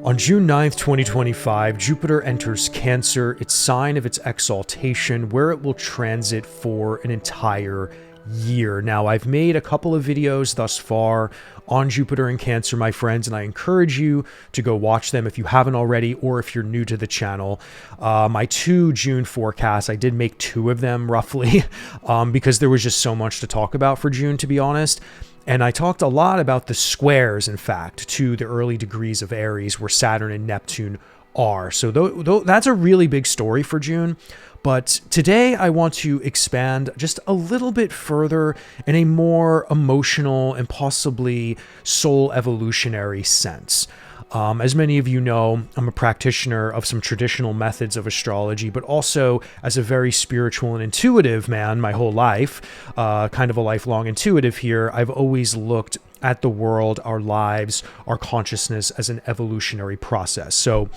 On June 9th, 2025, Jupiter enters Cancer, its sign of its exaltation, where it will transit for an entire year. Now, I've made a couple of videos thus far on Jupiter in Cancer, my friends, and I encourage you to go watch them if you haven't already, or if you're new to the channel. My 2 June forecasts, I did make 2 of them roughly, because there was just so much to talk about for June, to be honest. And I talked a lot about the squares, in fact, to the early degrees of Aries where Saturn and Neptune are. So that's a really big story for June. But today I want to expand just a little bit further in a more emotional and possibly soul evolutionary sense. As many of you know, I'm a practitioner of some traditional methods of astrology, but also as a very spiritual and intuitive man my whole life, kind of a lifelong intuitive here. I've always looked at the world, our lives, our consciousness as an evolutionary process. So,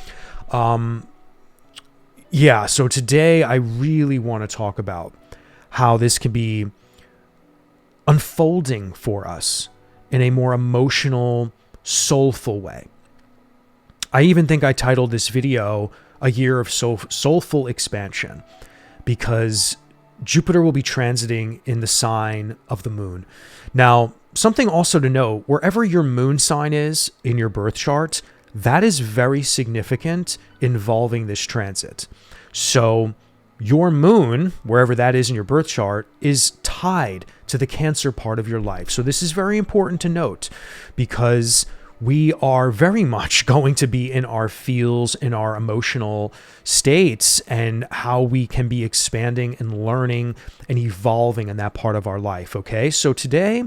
so today I really want to talk about how this can be unfolding for us in a more emotional, soulful way. I even think I titled this video A Year of Soulful Expansion, because Jupiter will be transiting in the sign of the moon. Now, something also to note, wherever your moon sign is in your birth chart, that is very significant involving this transit. So your moon, wherever that is in your birth chart, is tied to the Cancer part of your life. So this is very important to note, because we are very much going to be in our feels, in our emotional states, and how we can be expanding and learning and evolving in that part of our life. Okay, so today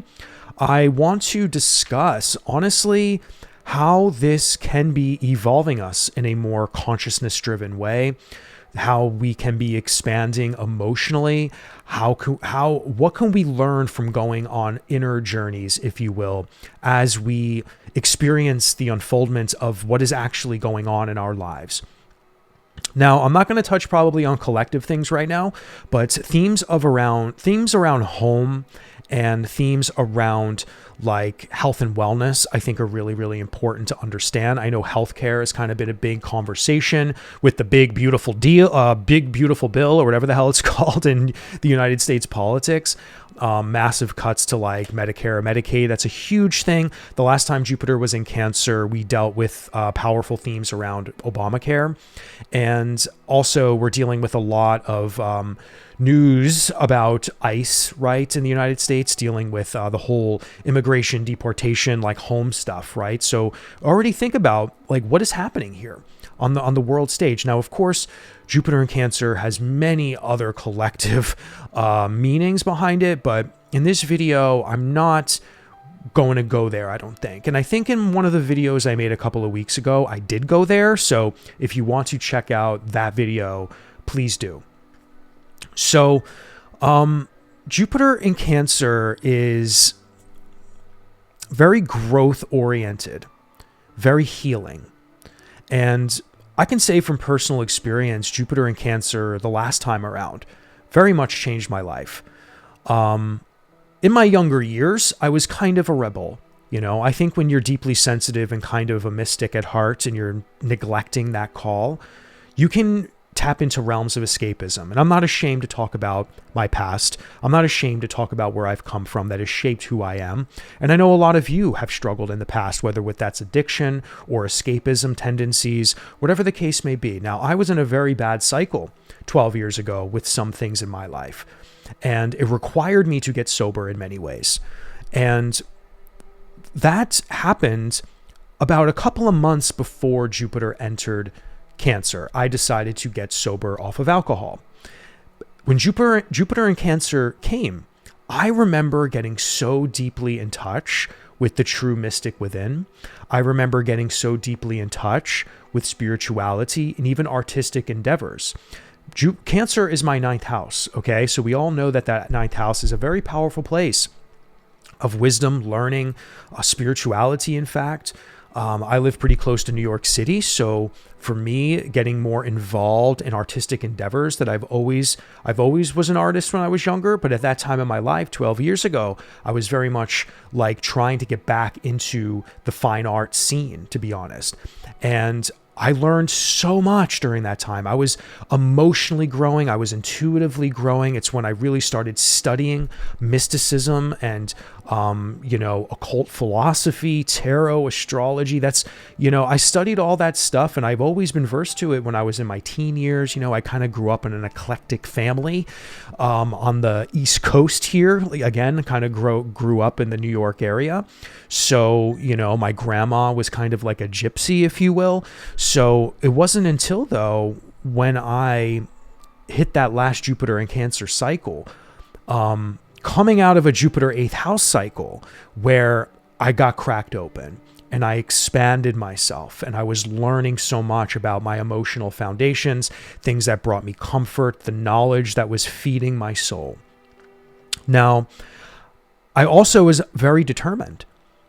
I want to discuss, honestly, how this can be evolving us in a more consciousness-driven way, how we can be expanding emotionally, what can we learn from going on inner journeys, if you will, as we experience the unfoldment of what is actually going on in our lives. Now, I'm not going to touch probably on collective things right now, but themes around home and themes around like health and wellness, I think are really, really important to understand. I know healthcare has kind of been a big conversation with the big beautiful bill, or whatever the hell it's called in the United States politics. Massive cuts to like Medicare, Medicaid. That's a huge thing. The last time Jupiter was in Cancer, we dealt with powerful themes around Obamacare. And also we're dealing with a lot of news about ICE, right, in the United States, dealing with the whole immigration, deportation, like home stuff, right? So already think about like what is happening here on the world stage. Now, of course, Jupiter in Cancer has many other collective meanings behind it, but in this video, I'm not going to go there, I don't think. And I think in one of the videos I made a couple of weeks ago, I did go there. So if you want to check out that video, please do. So Jupiter in Cancer is very growth oriented, very healing. And I can say from personal experience, Jupiter in Cancer the last time around very much changed my life. In my younger years, I was kind of a rebel. You know, I think when you're deeply sensitive and kind of a mystic at heart and you're neglecting that call, you can tap into realms of escapism. And I'm not ashamed to talk about my past. I'm not ashamed to talk about where I've come from that has shaped who I am. And I know a lot of you have struggled in the past, whether with that's addiction or escapism tendencies, whatever the case may be. Now, I was in a very bad cycle 12 years ago with some things in my life, and it required me to get sober in many ways. And that happened about a couple of months before Jupiter entered Cancer. I decided to get sober off of alcohol. When Jupiter in Cancer came, I remember getting so deeply in touch with the true mystic within. I remember getting so deeply in touch with spirituality and even artistic endeavors. Cancer is my 9th house, okay? So we all know that 9th house is a very powerful place of wisdom, learning, spirituality, in fact. I live pretty close to New York City, so for me, getting more involved in artistic endeavors that I've always was an artist when I was younger, but at that time in my life, 12 years ago, I was very much like trying to get back into the fine art scene, to be honest. And I learned so much during that time. I was emotionally growing. I was intuitively growing. It's when I really started studying mysticism and, occult philosophy, tarot, astrology. That's, I studied all that stuff, and I've always been versed to it when I was in my teen years. I kind of grew up in an eclectic family on the East Coast here. Again, kind of grew up in the New York area. So, my grandma was kind of like a gypsy, if you will. So it wasn't until, though, when I hit that last Jupiter in Cancer cycle, coming out of a Jupiter 8th house cycle, where I got cracked open and I expanded myself, and I was learning so much about my emotional foundations, things that brought me comfort, the knowledge that was feeding my soul. Now, I also was very determined.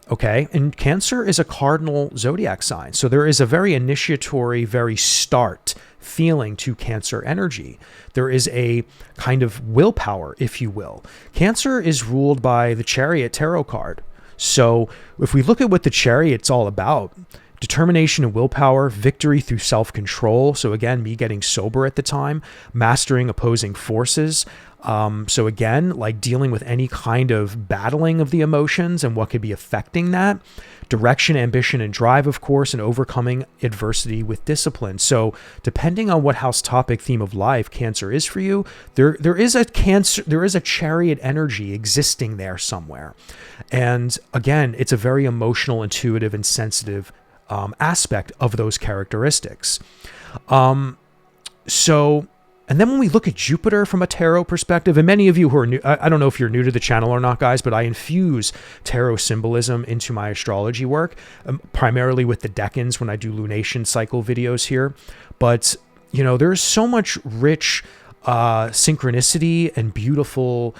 Okay. And Cancer is a cardinal zodiac sign. So there is a very initiatory, very start feeling to Cancer energy. There is a kind of willpower, if you will. Cancer is ruled by the Chariot tarot card. So if we look at what the Chariot's all about, determination and willpower, victory through self-control. So again, me getting sober at the time, mastering opposing forces. So again, like dealing with any kind of battling of the emotions and what could be affecting that. Direction, ambition, and drive, of course, and overcoming adversity with discipline. So depending on what house topic, theme of life Cancer is for you, there is a Chariot energy existing there somewhere. And again, it's a very emotional, intuitive, and sensitive aspect of those characteristics. And then when we look at Jupiter from a tarot perspective, and many of you who are new, I don't know if you're new to the channel or not, guys, but I infuse tarot symbolism into my astrology work, primarily with the decans when I do lunation cycle videos here. But, there's so much rich synchronicity and beautiful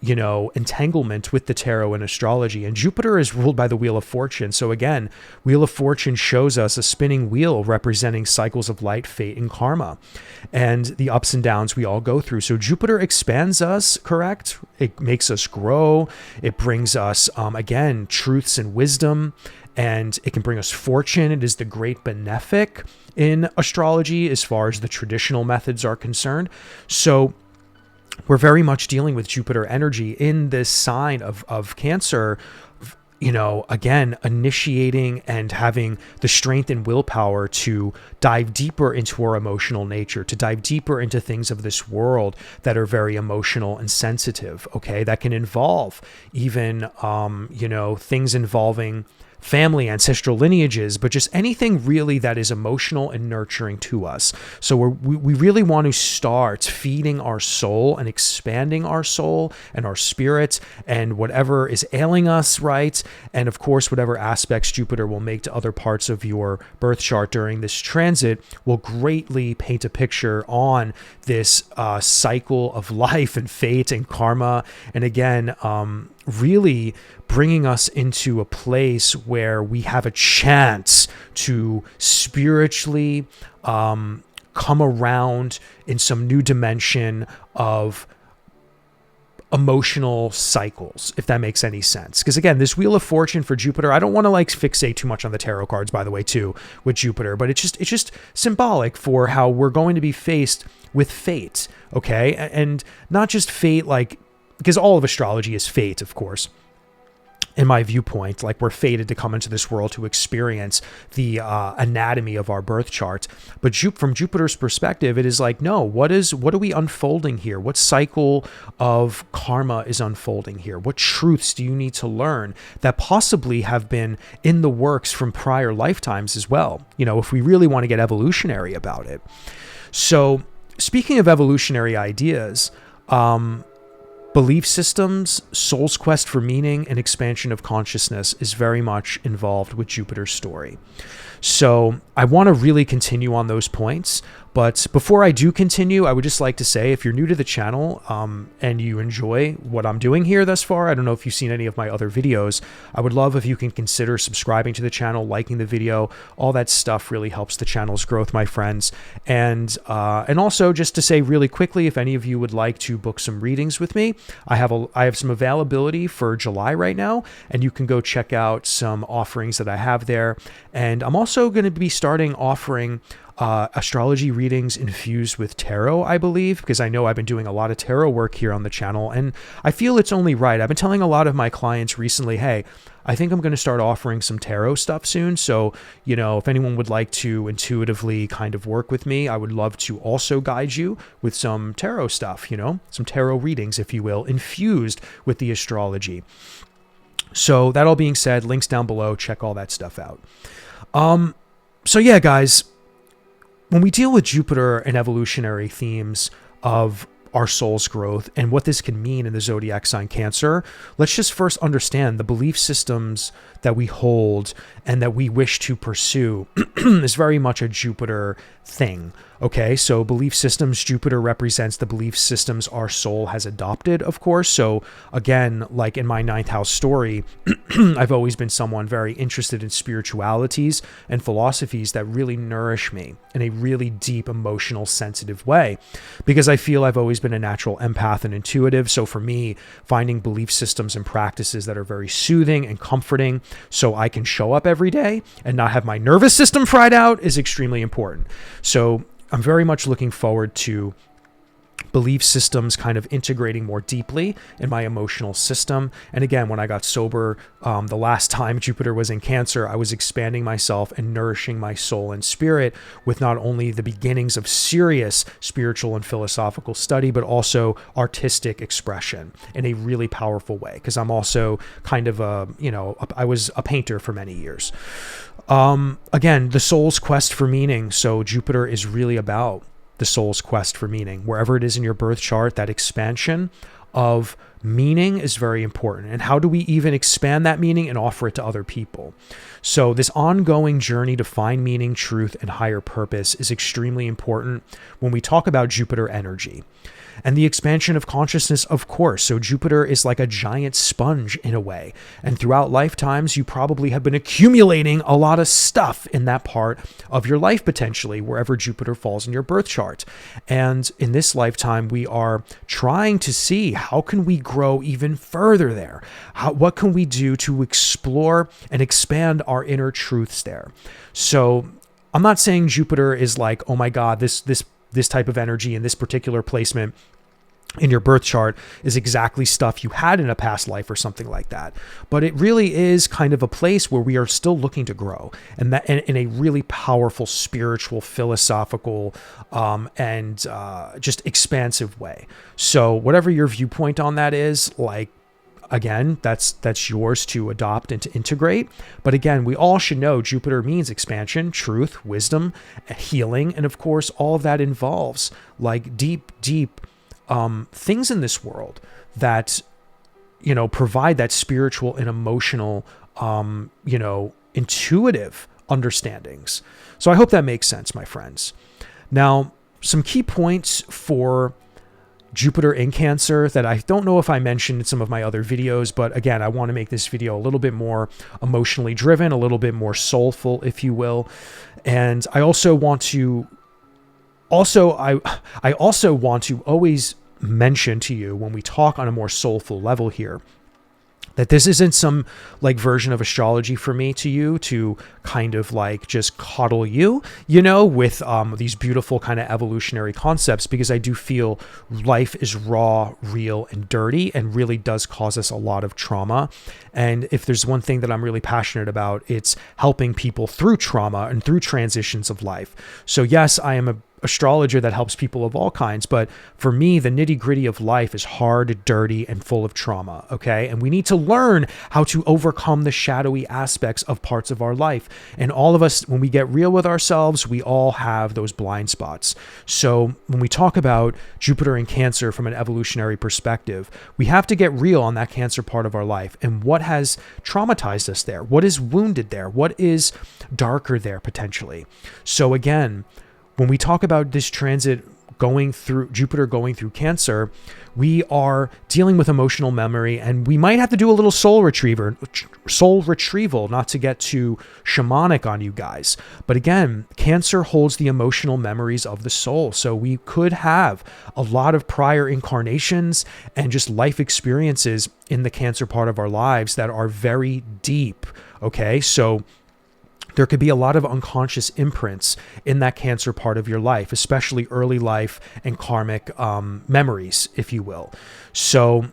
entanglement with the tarot and astrology. And Jupiter is ruled by the Wheel of Fortune. So again, Wheel of Fortune shows us a spinning wheel representing cycles of light, fate, and karma, and the ups and downs we all go through. So Jupiter expands us, correct? It makes us grow. It brings us, again, truths and wisdom, and it can bring us fortune. It is the great benefic in astrology as far as the traditional methods are concerned. So we're very much dealing with Jupiter energy in this sign of Cancer, again, initiating and having the strength and willpower to dive deeper into our emotional nature, to dive deeper into things of this world that are very emotional and sensitive, okay? That can involve even, things involving family, ancestral lineages, but just anything really that is emotional and nurturing to us. So we really want to start feeding our soul and expanding our soul and our spirit and whatever is ailing us, right? And of course, whatever aspects Jupiter will make to other parts of your birth chart during this transit will greatly paint a picture on this cycle of life and fate and karma. And again, really bringing us into a place where we have a chance to spiritually come around in some new dimension of emotional cycles, if that makes any sense. Because again, this Wheel of Fortune for Jupiter, I don't want to fixate too much on the tarot cards, by the way, too, with Jupiter, but it's just symbolic for how we're going to be faced with fate, okay? And not just fate, because all of astrology is fate, of course. In my viewpoint, we're fated to come into this world to experience the anatomy of our birth chart. But from Jupiter's perspective, it is no, what are we unfolding here? What cycle of karma is unfolding here? What truths do you need to learn that possibly have been in the works from prior lifetimes as well? If we really want to get evolutionary about it. So speaking of evolutionary ideas, Belief systems, soul's quest for meaning, and expansion of consciousness is very much involved with Jupiter's story. So I want to really continue on those points. But before I do continue, I would just like to say, if you're new to the channel and you enjoy what I'm doing here thus far, I don't know if you've seen any of my other videos, I would love if you can consider subscribing to the channel, liking the video. All that stuff really helps the channel's growth, my friends. And also just to say really quickly, if any of you would like to book some readings with me, I have some availability for July right now, and you can go check out some offerings that I have there. And I'm also going to be starting offering astrology readings infused with tarot, I believe, because I know I've been doing a lot of tarot work here on the channel, and I feel it's only right. I've been telling a lot of my clients recently, hey, I think I'm going to start offering some tarot stuff soon. So, you know, if anyone would like to intuitively kind of work with me, I would love to also guide you with some tarot stuff, you know, some tarot readings, if you will, infused with the astrology. So that all being said, links down below, check all that stuff out. So yeah, guys, when we deal with Jupiter and evolutionary themes of our soul's growth and what this can mean in the zodiac sign Cancer, let's just first understand the belief systems that we hold and that we wish to pursue is very much a Jupiter thing. Okay, so belief systems, Jupiter represents the belief systems our soul has adopted, of course. So again, like in my 9th house story, I've always been someone very interested in spiritualities and philosophies that really nourish me in a really deep, emotional, sensitive way, because I feel I've always been a natural empath and intuitive. So for me, finding belief systems and practices that are very soothing and comforting so I can show up every day and not have my nervous system fried out is extremely important. So I'm very much looking forward to belief systems kind of integrating more deeply in my emotional system. And again, when I got sober, the last time Jupiter was in Cancer, I was expanding myself and nourishing my soul and spirit with not only the beginnings of serious spiritual and philosophical study, but also artistic expression in a really powerful way. Because I'm also kind of I was a painter for many years. Again, the soul's quest for meaning. So Jupiter is really about the soul's quest for meaning. Wherever it is in your birth chart, that expansion of meaning is very important. And how do we even expand that meaning and offer it to other people? So this ongoing journey to find meaning, truth, and higher purpose is extremely important when we talk about Jupiter energy. And the expansion of consciousness, of course. So Jupiter is like a giant sponge in a way. And throughout lifetimes, you probably have been accumulating a lot of stuff in that part of your life, potentially, wherever Jupiter falls in your birth chart. And in this lifetime, we are trying to see how can we grow even further there? What can we do to explore and expand our inner truths there? So I'm not saying Jupiter is like, oh my God, this type of energy in this particular placement in your birth chart is exactly stuff you had in a past life or something like that. But it really is kind of a place where we are still looking to grow, and that in a really powerful spiritual, philosophical, and just expansive way. So whatever your viewpoint on that is, like, again, that's yours to adopt and to integrate. But again, we all should know Jupiter means expansion, truth, wisdom, healing. And of course, all of that involves like deep things in this world that, you know, provide that spiritual and emotional, intuitive understandings. So I hope that makes sense, my friends. Now, some key points for Jupiter in Cancer that I don't know if I mentioned in some of my other videos, but again, I want to make this video a little bit more emotionally driven, a little bit more soulful, if you will. And I also want to I also want to always mention to you when we talk on a more soulful level here that this isn't some like version of astrology for me to you to kind of like just coddle you, with these beautiful kind of evolutionary concepts, because I do feel life is raw, real, and dirty, and really does cause us a lot of trauma. And if there's one thing that I'm really passionate about, it's helping people through trauma and through transitions of life. So yes, I am astrologer that helps people of all kinds. But for me, the nitty gritty of life is hard, dirty, and full of trauma. Okay. And we need to learn how to overcome the shadowy aspects of parts of our life. And all of us, when we get real with ourselves, we all have those blind spots. So when we talk about Jupiter in Cancer from an evolutionary perspective, we have to get real on that Cancer part of our life and what has traumatized us there, what is wounded there, what is darker there potentially. So again, when we talk about this transit going through Jupiter going through Cancer, we are dealing with emotional memory, and we might have to do a little soul retrieval, not to get too shamanic on you guys. But again, Cancer holds the emotional memories of the soul. So we could have a lot of prior incarnations and just life experiences in the Cancer part of our lives that are very deep. Okay. So there could be a lot of unconscious imprints in that Cancer part of your life, especially early life and karmic memories, if you will. So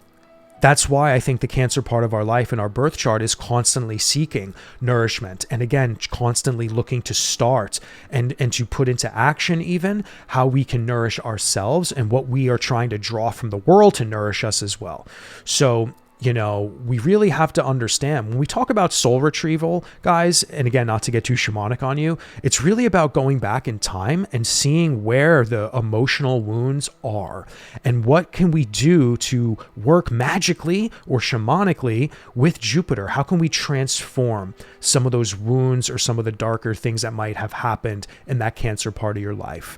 that's why I think the Cancer part of our life in our birth chart is constantly seeking nourishment. And again, constantly looking to start and to put into action even how we can nourish ourselves and what we are trying to draw from the world to nourish us as well. So we really have to understand when we talk about soul retrieval, guys, and again, not to get too shamanic on you, it's really about going back in time and seeing where the emotional wounds are and what can we do to work magically or shamanically with Jupiter. How can we transform some of those wounds or some of the darker things that might have happened in that Cancer part of your life?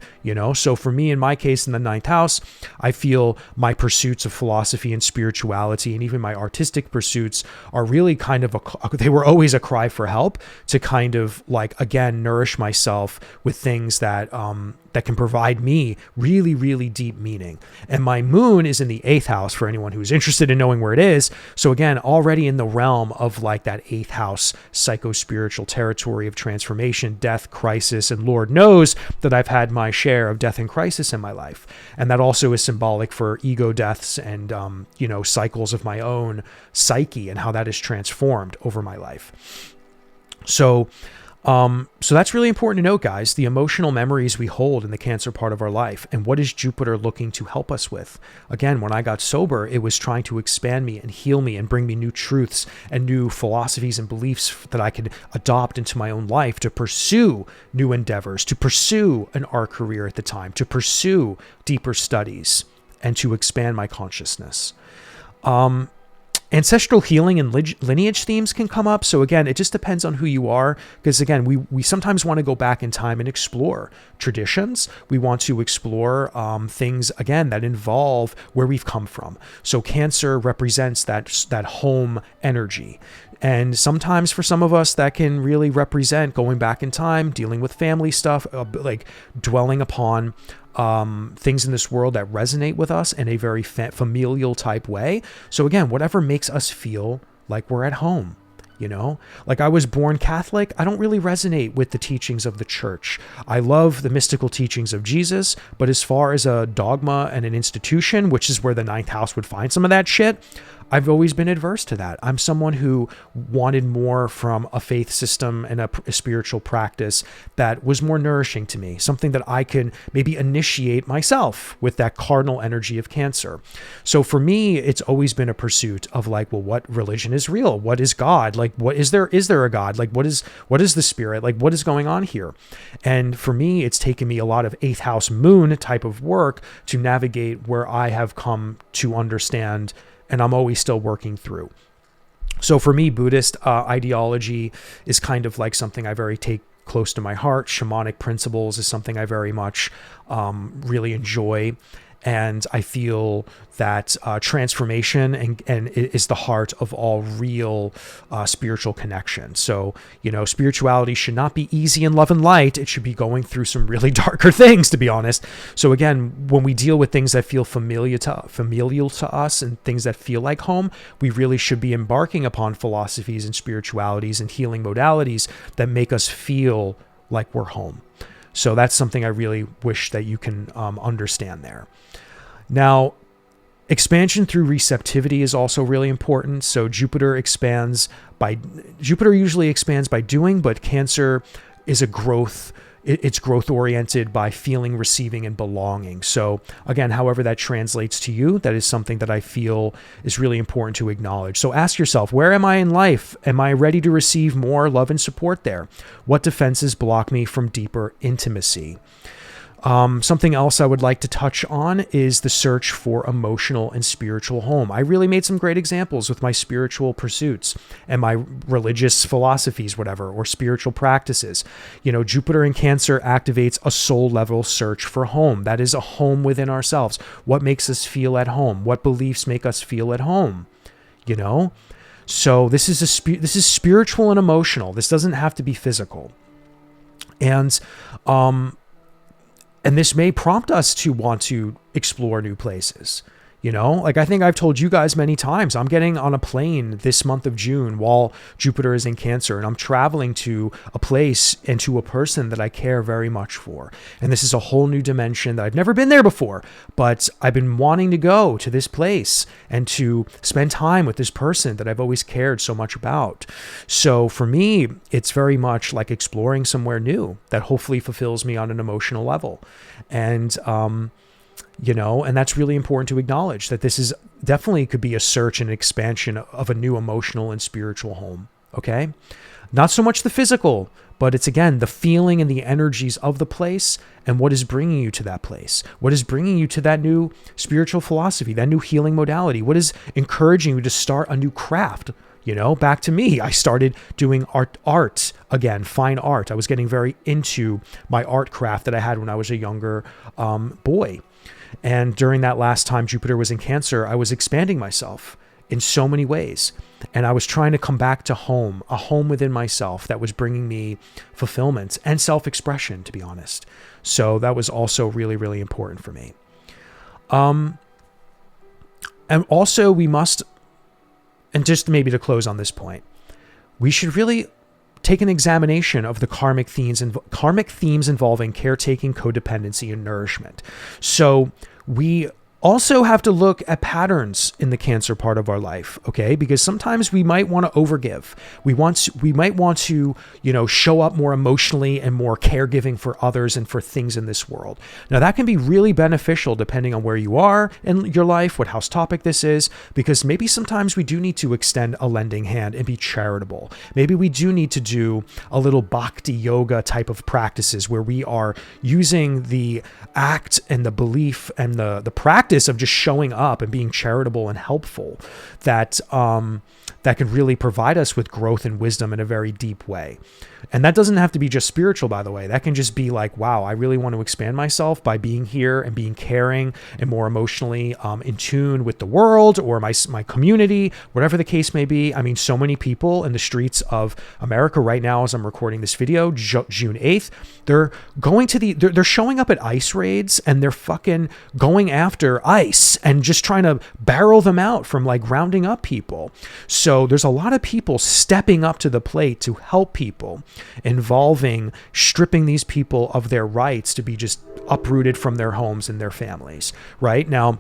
So for me, in my case, in the 9th house, I feel my pursuits of philosophy and spirituality and even my artistic pursuits are really kind of they were always a cry for help to kind of again, nourish myself with things that can provide me really, really deep meaning. And my moon is in the 8th house for anyone who's interested in knowing where it is. So again, already in the realm of that 8th house psycho-spiritual territory of transformation, death, crisis, and Lord knows that I've had my share of death and crisis in my life. And that also is symbolic for ego deaths and, cycles of my own psyche and how that is transformed over my life. So that's really important to note, guys, the emotional memories we hold in the Cancer part of our life. And what is Jupiter looking to help us with? Again, when I got sober, it was trying to expand me and heal me and bring me new truths and new philosophies and beliefs that I could adopt into my own life to pursue new endeavors, to pursue an art career at the time, to pursue deeper studies, and to expand my consciousness. Ancestral healing and lineage themes can come up. So again, it just depends on who you are. Because again, we sometimes want to go back in time and explore traditions. We want to explore things, again, that involve where we've come from. So Cancer represents that home energy. And sometimes for some of us, that can really represent going back in time, dealing with family stuff, dwelling upon things in this world that resonate with us in a very familial type way. So again, whatever makes us feel like we're at home, I was born Catholic. I don't really resonate with the teachings of the church. I love the mystical teachings of Jesus, but as far as a dogma and an institution, which is where the 9th house would find some of that shit, I've always been adverse to that. I'm someone who wanted more from a faith system and a spiritual practice that was more nourishing to me, something that I can maybe initiate myself with that cardinal energy of Cancer. So for me, it's always been a pursuit of what religion is real? What is God? What is there a God? What is the spirit? What is going on here? And for me, it's taken me a lot of 8th house moon type of work to navigate where I have come to understand, and I'm always still working through. So for me, Buddhist ideology is kind of something I very take close to my heart. Shamanic principles is something I very much really enjoy. And I feel that transformation and is the heart of all real spiritual connection. So, spirituality should not be easy and love and light. It should be going through some really darker things, to be honest. So again, when we deal with things that feel familial to us and things that feel like home, we really should be embarking upon philosophies and spiritualities and healing modalities that make us feel like we're home. So that's something I really wish that you can understand there. Now, expansion through receptivity is also really important. So Jupiter usually expands by doing, but Cancer is a growth it's growth oriented by feeling, receiving, and belonging. So again, however that translates to you, that is something that I feel is really important to acknowledge. So ask yourself, where am I in life? Am I ready to receive more love and support there? What defenses block me from deeper intimacy? Something else I would like to touch on is the search for emotional and spiritual home. I really made some great examples with my spiritual pursuits and my religious philosophies, whatever, or spiritual practices. You know, Jupiter in Cancer activates a soul level search for home. That is a home within ourselves. What makes us feel at home? What beliefs make us feel at home? You know? So this is spiritual and emotional. This doesn't have to be physical. And this may prompt us to want to explore new places. You know, like I think I've told you guys many times, I'm getting on a plane this month of June while Jupiter is in Cancer, and I'm traveling to a place and to a person that I care very much for. And this is a whole new dimension that I've never been there before, but I've been wanting to go to this place and to spend time with this person that I've always cared so much about. So for me, it's very much like exploring somewhere new that hopefully fulfills me on an emotional level. And, you know, and that's really important to acknowledge, that this is definitely could be a search and expansion of a new emotional and spiritual home. Okay. Not so much the physical, but it's again, the feeling and the energies of the place and what is bringing you to that place. What is bringing you to that new spiritual philosophy, that new healing modality? What is encouraging you to start a new craft? You know, back to me, I started doing art again, fine art. I was getting very into my art craft that I had when I was a younger boy. And during that last time Jupiter was in Cancer, I was expanding myself in so many ways. And I was trying to come back to home, a home within myself that was bringing me fulfillment and self-expression, to be honest. So that was also really, really important for me. And also we must, and just maybe to close on this point, we should really take an examination of the karmic themes involving caretaking, codependency, and nourishment. So we also have to look at patterns in the Cancer part of our life, okay? Because sometimes we might want to overgive. We might want to, you know, show up more emotionally and more caregiving for others and for things in this world. Now that can be really beneficial depending on where you are in your life, what house topic this is, because maybe sometimes we do need to extend a lending hand and be charitable. Maybe we do need to do a little bhakti yoga type of practices where we are using the act and the belief and the practice of just showing up and being charitable and helpful that can really provide us with growth and wisdom in a very deep way. And that doesn't have to be just spiritual, by the way. That can just be like, wow, I really want to expand myself by being here and being caring and more emotionally in tune with the world or my community, whatever the case may be. I mean, so many people in the streets of America right now, as I'm recording this video, June 8th, they're showing up at ICE raids and they're fucking going after ICE and just trying to barrel them out from like rounding up people. So there's a lot of people stepping up to the plate to help people, involving stripping these people of their rights to be just uprooted from their homes and their families. Right now,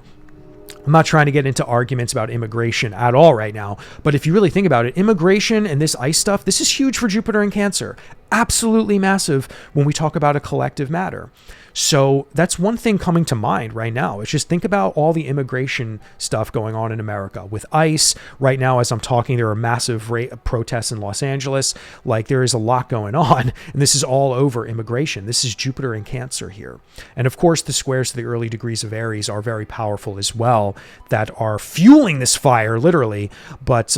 I'm not trying to get into arguments about immigration at all right now, but if you really think about it, immigration and this ICE stuff, this is huge for Jupiter and Cancer. Absolutely massive when we talk about a collective matter. So that's one thing coming to mind right now. It's just think about all the immigration stuff going on in America with ICE. Right now, as I'm talking, there are massive protests in Los Angeles. Like there is a lot going on, and this is all over immigration. This is Jupiter and Cancer here. And of course, the squares to the early degrees of Aries are very powerful as well, that are fueling this fire, literally. But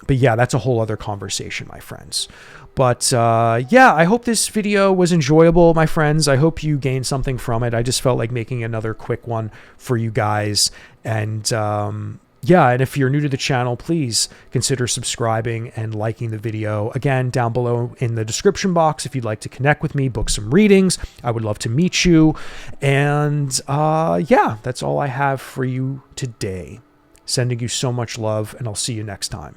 yeah, that's a whole other conversation, my friends. But yeah, I hope this video was enjoyable, my friends. I hope you gained something from it. I just felt like making another quick one for you guys. And yeah, and if you're new to the channel, please consider subscribing and liking the video. Again, down below in the description box, if you'd like to connect with me, book some readings, I would love to meet you. And yeah, that's all I have for you today. Sending you so much love, and I'll see you next time.